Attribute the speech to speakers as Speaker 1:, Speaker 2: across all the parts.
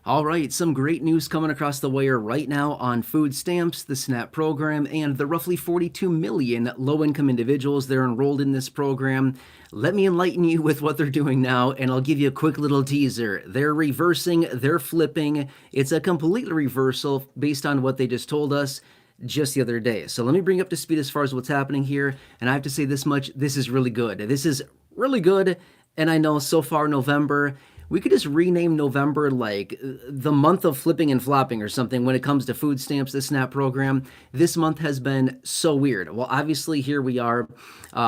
Speaker 1: All right, some great news coming across the wire right now on food stamps, the SNAP program, and the roughly 42 million low-income individuals that are enrolled in this program. Let me enlighten you with what they're doing now, and I'll give you a quick little teaser. They're reversing, they're flipping. It's a complete reversal based on what they just told us just the other day. So let me bring you up to speed as far as what's happening here, and I have to say this much, this is really good. This is really good, and I know so far November, we could just rename November like the month of flipping and flopping or something when it comes to food stamps, the SNAP program. This month has been so weird. Well, obviously, here we are.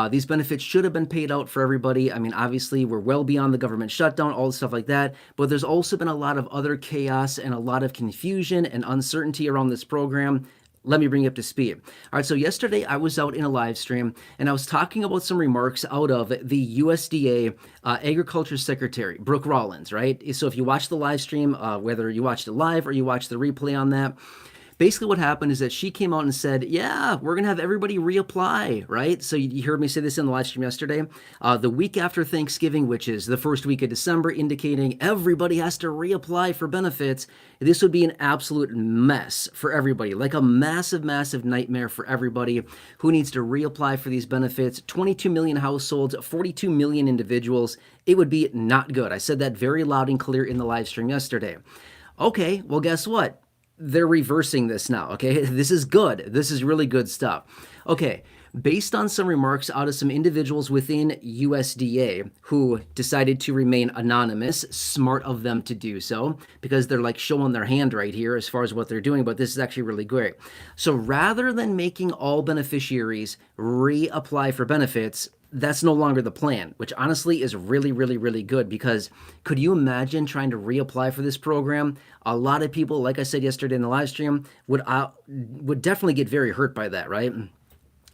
Speaker 1: These benefits should have been paid out for everybody. I mean, obviously, we're well beyond the government shutdown, all the stuff like that. But there's also been a lot of other chaos and a lot of confusion and uncertainty around this program. Let me bring you up to speed. All right, so yesterday I was out in a live stream and I was talking about some remarks out of the USDA Agriculture Secretary, Brooke Rollins, right? So if you watch the live stream, whether you watched it live or you watched the replay on that, basically what happened is that she came out and said, yeah, we're going to have everybody reapply, right? So you heard me say this in the live stream yesterday. The week after Thanksgiving, which is the first week of December, indicating everybody has to reapply for benefits. This would be an absolute mess for everybody, like a massive, massive nightmare for everybody who needs to reapply for these benefits. 22 million households, 42 million individuals. It would be not good. I said that very loud and clear in the live stream yesterday. Okay, well, guess what? They're reversing this now, okay? This is good. This is really good stuff. Okay, based on some remarks out of some individuals within USDA who decided to remain anonymous, smart of them to do so, because they're like showing their hand right here as far as what they're doing, but this is actually really great. So rather than making all beneficiaries reapply for benefits, that's no longer the plan, which honestly is really, really, really good because could you imagine trying to reapply for this program? A lot of people, like I said yesterday in the live stream, would definitely get very hurt by that, right?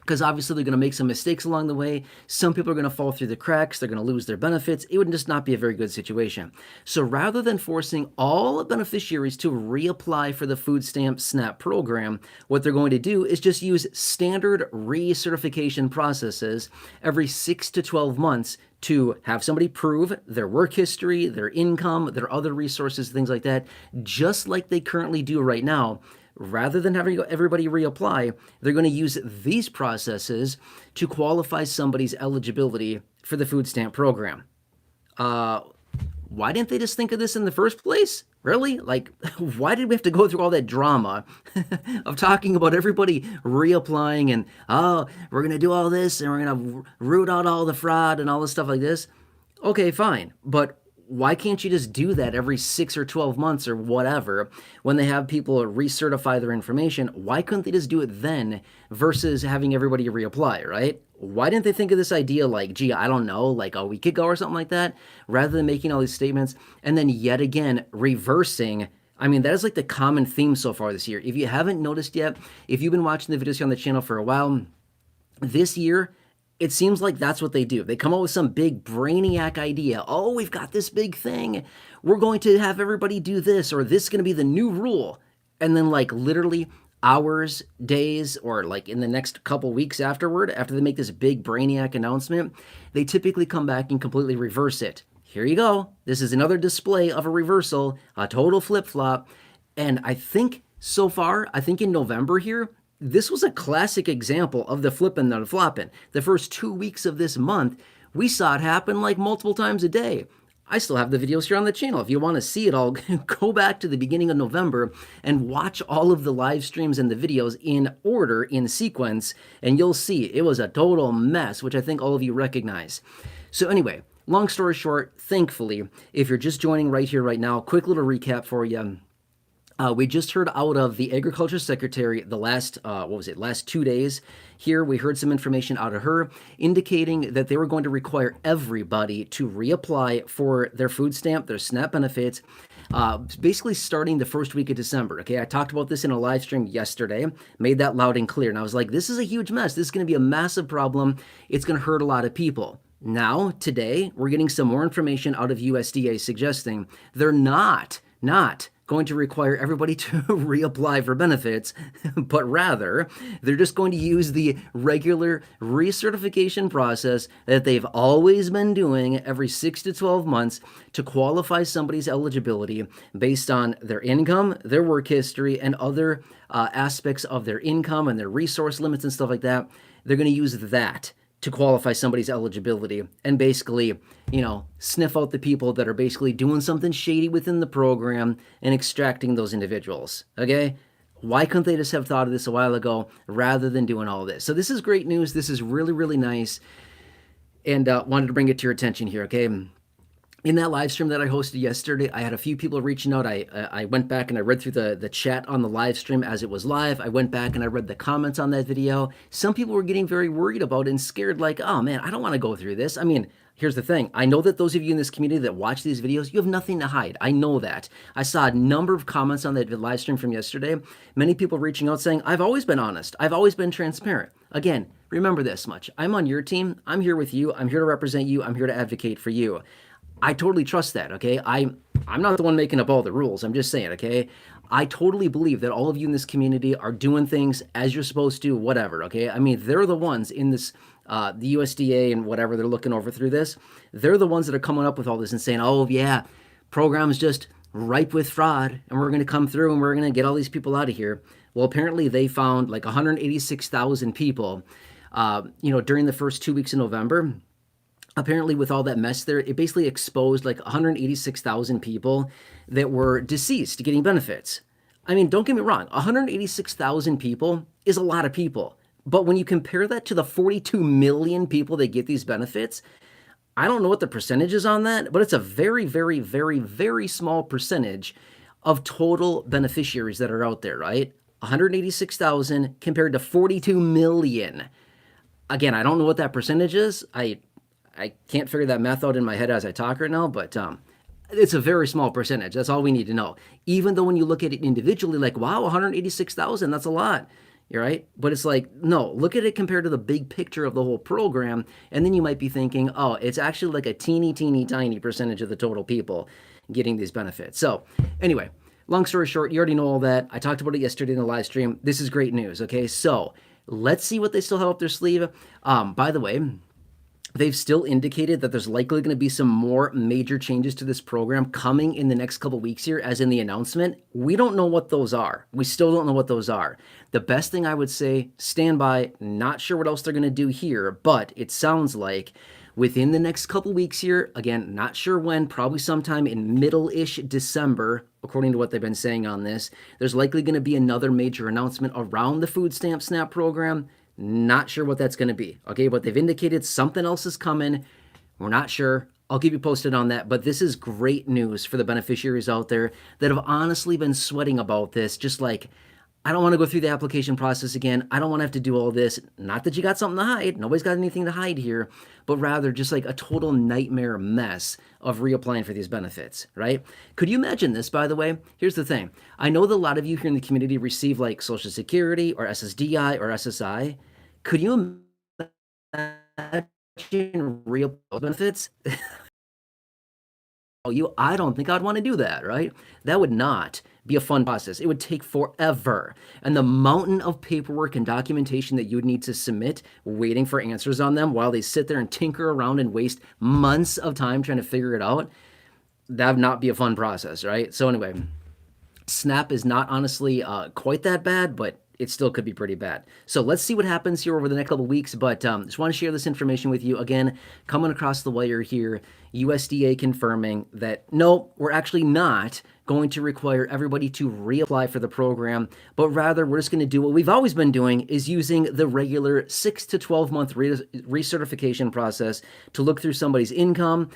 Speaker 1: Because obviously they're going to make some mistakes along the way. Some people are going to fall through the cracks. They're going to lose their benefits. It would just not be a very good situation. So rather than forcing all beneficiaries to reapply for the food stamp SNAP program, what they're going to do is just use standard recertification processes every 6 to 12 months to have somebody prove their work history, their income, their other resources, things like that, just like they currently do right now. Rather than having everybody reapply, they're going to use these processes to qualify somebody's eligibility for the food stamp program. Why didn't they just think of this in the first place? Really? Like, why did we have to go through all that drama of talking about everybody reapplying and, oh, we're going to do all this and we're going to root out all the fraud and all this stuff like this? Okay, fine. But why can't you just do that every 6 or 12 months or whatever when they have people recertify their information? Why couldn't they just do it then versus having everybody reapply, right? Why didn't they think of this idea like, gee, I don't know, like a week ago or something like that, rather than making all these statements and then yet again reversing? I mean, that is like the common theme so far this year. If you haven't noticed yet, if you've been watching the videos here on the channel for a while, this year, it seems like that's what they do. They come up with some big brainiac idea. Oh, we've got this big thing. We're going to have everybody do this, or this is going to be the new rule. And then like literally hours, days, or like in the next couple weeks afterward, after they make this big brainiac announcement, they typically come back and completely reverse it. Here you go. This is another display of a reversal, a total flip-flop. And I think so far, I think in November here, this was a classic example of the flipping and the flopping. The first 2 weeks of this month, we saw it happen like multiple times a day. I still have the videos here on the channel. If you want to see it all, go back to the beginning of November and watch all of the live streams and the videos in order, in sequence, and you'll see it was a total mess, which I think all of you recognize. So anyway, long story short, thankfully, if you're just joining right here, right now, quick little recap for you. We just heard out of the Agriculture Secretary the last 2 days. Here we heard some information out of her indicating that they were going to require everybody to reapply for their food stamp, their SNAP benefits, basically starting the first week of December. Okay, I talked about this in a live stream yesterday, made that loud and clear, and I was like, this is a huge mess. This is going to be a massive problem. It's going to hurt a lot of people. Now, today, we're getting some more information out of USDA suggesting they're not going to require everybody to reapply for benefits, but rather they're just going to use the regular recertification process that they've always been doing every 6 to 12 months to qualify somebody's eligibility based on their income, their work history, and other aspects of their income and their resource limits and stuff like that. They're going to use that to qualify somebody's eligibility and basically, sniff out the people that are basically doing something shady within the program and extracting those individuals. Okay? Why couldn't they just have thought of this a while ago rather than doing all this? So this is great news. This is really, really nice. And wanted to bring it to your attention here, okay? In that live stream that I hosted yesterday, I had a few people reaching out. I went back and I read through the chat on the live stream as it was live. I went back and I read the comments on that video. Some people were getting very worried about it and scared, like, oh man, I don't want to go through this. I mean, here's the thing. I know that those of you in this community that watch these videos, you have nothing to hide. I know that. I saw a number of comments on that live stream from yesterday. Many people reaching out saying, I've always been honest. I've always been transparent. Again, remember this much. I'm on your team. I'm here with you. I'm here to represent you. I'm here to advocate for you. I totally trust that, okay? I'm not the one making up all the rules. I'm just saying, okay? I totally believe that all of you in this community are doing things as you're supposed to, whatever, okay? I mean, they're the ones in this, the USDA and whatever, they're looking over through this. They're the ones that are coming up with all this and saying, oh, yeah, program's just ripe with fraud, and we're going to come through and we're going to get all these people out of here. Well, apparently they found like 186,000 people, during the first 2 weeks in November. Apparently with all that mess there, it basically exposed like 186,000 people that were deceased getting benefits. I mean, don't get me wrong, 186,000 people is a lot of people. But when you compare that to the 42 million people that get these benefits, I don't know what the percentage is on that, but it's a very, very, very, very small percentage of total beneficiaries that are out there, right? 186,000 compared to 42 million. Again, I don't know what that percentage is. I can't figure that math out in my head as I talk right now, but it's a very small percentage. That's all we need to know. Even though when you look at it individually, like, wow, 186,000, that's a lot. You're right. But it's like, no, look at it compared to the big picture of the whole program. And then you might be thinking, oh, it's actually like a teeny, teeny, tiny percentage of the total people getting these benefits. So anyway, long story short, you already know all that. I talked about it yesterday in the live stream. This is great news. Okay. So let's see what they still have up their sleeve. By the way, they've still indicated that there's likely going to be some more major changes to this program coming in the next couple weeks here, as in the announcement. We don't know what those are. We still don't know what those are. The best thing I would say, stand by, not sure what else they're going to do here, but it sounds like within the next couple weeks here, again, not sure when, probably sometime in middle-ish December, according to what they've been saying on this, there's likely going to be another major announcement around the food stamp SNAP program. Not sure what that's going to be, okay? But they've indicated something else is coming. We're not sure. I'll keep you posted on that. But this is great news for the beneficiaries out there that have honestly been sweating about this. Just like, I don't want to go through the application process again. I don't want to have to do all this. Not that you got something to hide. Nobody's got anything to hide here. But rather just like a total nightmare mess of reapplying for these benefits, right? Could you imagine this, by the way? Here's the thing. I know that a lot of you here in the community receive like Social Security or SSDI or SSI. Could you imagine real benefits? I don't think I'd want to do that, right? That would not be a fun process. It would take forever. And the mountain of paperwork and documentation that you would need to submit, waiting for answers on them while they sit there and tinker around and waste months of time trying to figure it out, that would not be a fun process, right? So anyway, SNAP is not honestly quite that bad, but it still could be pretty bad. So let's see what happens here over the next couple of weeks. But just want to share this information with you. Again, coming across the wire here, USDA confirming that, no, we're actually not going to require everybody to reapply for the program, but rather we're just going to do what we've always been doing, is using the regular 6 to 12 month recertification process to look through somebody's income,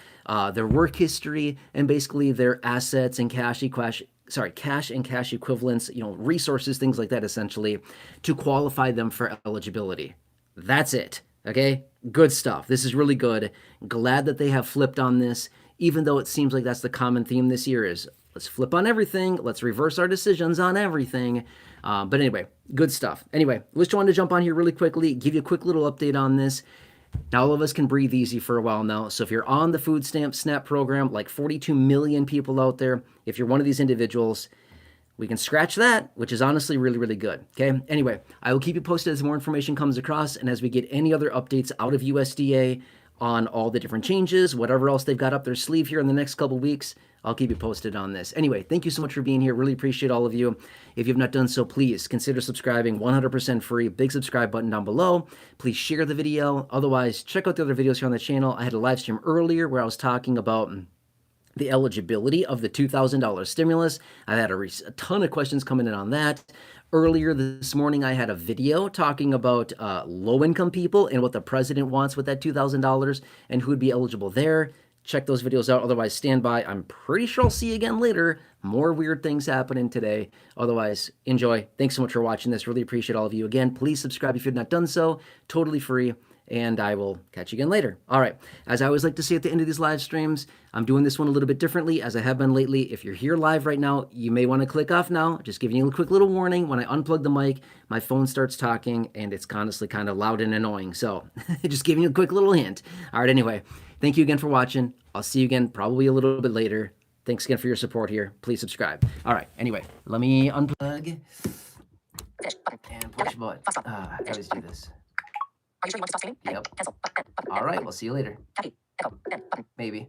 Speaker 1: their work history, and basically their assets and cash and cash equivalents, resources, things like that, essentially, to qualify them for eligibility. That's it. Okay? Good stuff. This is really good. Glad that they have flipped on this, even though it seems like that's the common theme this year is let's flip on everything. Let's reverse our decisions on everything. But anyway, good stuff. Anyway, just wanted to jump on here really quickly, give you a quick little update on this. Now all of us can breathe easy for a while now. So if you're on the food stamp SNAP program, like 42 million people out there, if you're one of these individuals, we can scratch that, which is honestly really, really good. Okay. Anyway, I will keep you posted as more information comes across and as we get any other updates out of USDA on all the different changes, whatever else they've got up their sleeve here in the next couple weeks. I'll keep you posted on this. Anyway, thank you so much for being here. Really appreciate all of you. If you've not done so, please consider subscribing. 100% free. Big subscribe button down below. Please share the video. Otherwise, check out the other videos here on the channel. I had a live stream earlier where I was talking about the eligibility of the $2,000 stimulus. I had a ton of questions coming in on that. Earlier this morning, I had a video talking about low-income people and what the president wants with that $2,000 and who would be eligible there. Check those videos out. Otherwise, stand by. I'm pretty sure I'll see you again later. More weird things happening today. Otherwise, enjoy. Thanks so much for watching this. Really appreciate all of you. Again, please subscribe if you've not done so. Totally free. And I will catch you again later. All right. As I always like to say at the end of these live streams, I'm doing this one a little bit differently as I have been lately. If you're here live right now, you may want to click off now. Just giving you a quick little warning. When I unplug the mic, my phone starts talking and it's honestly kind of loud and annoying. So just giving you a quick little hint. All right. Anyway, thank you again for watching. I'll see you again probably a little bit later. Thanks again for your support here. Please subscribe. All right. Anyway, let me unplug and push button. I always do this.
Speaker 2: Are you sure you want to stop streaming?
Speaker 1: Yep.
Speaker 2: Cancel.
Speaker 1: All right. We'll see you later.
Speaker 2: Copy. Echo. Button.
Speaker 1: Maybe.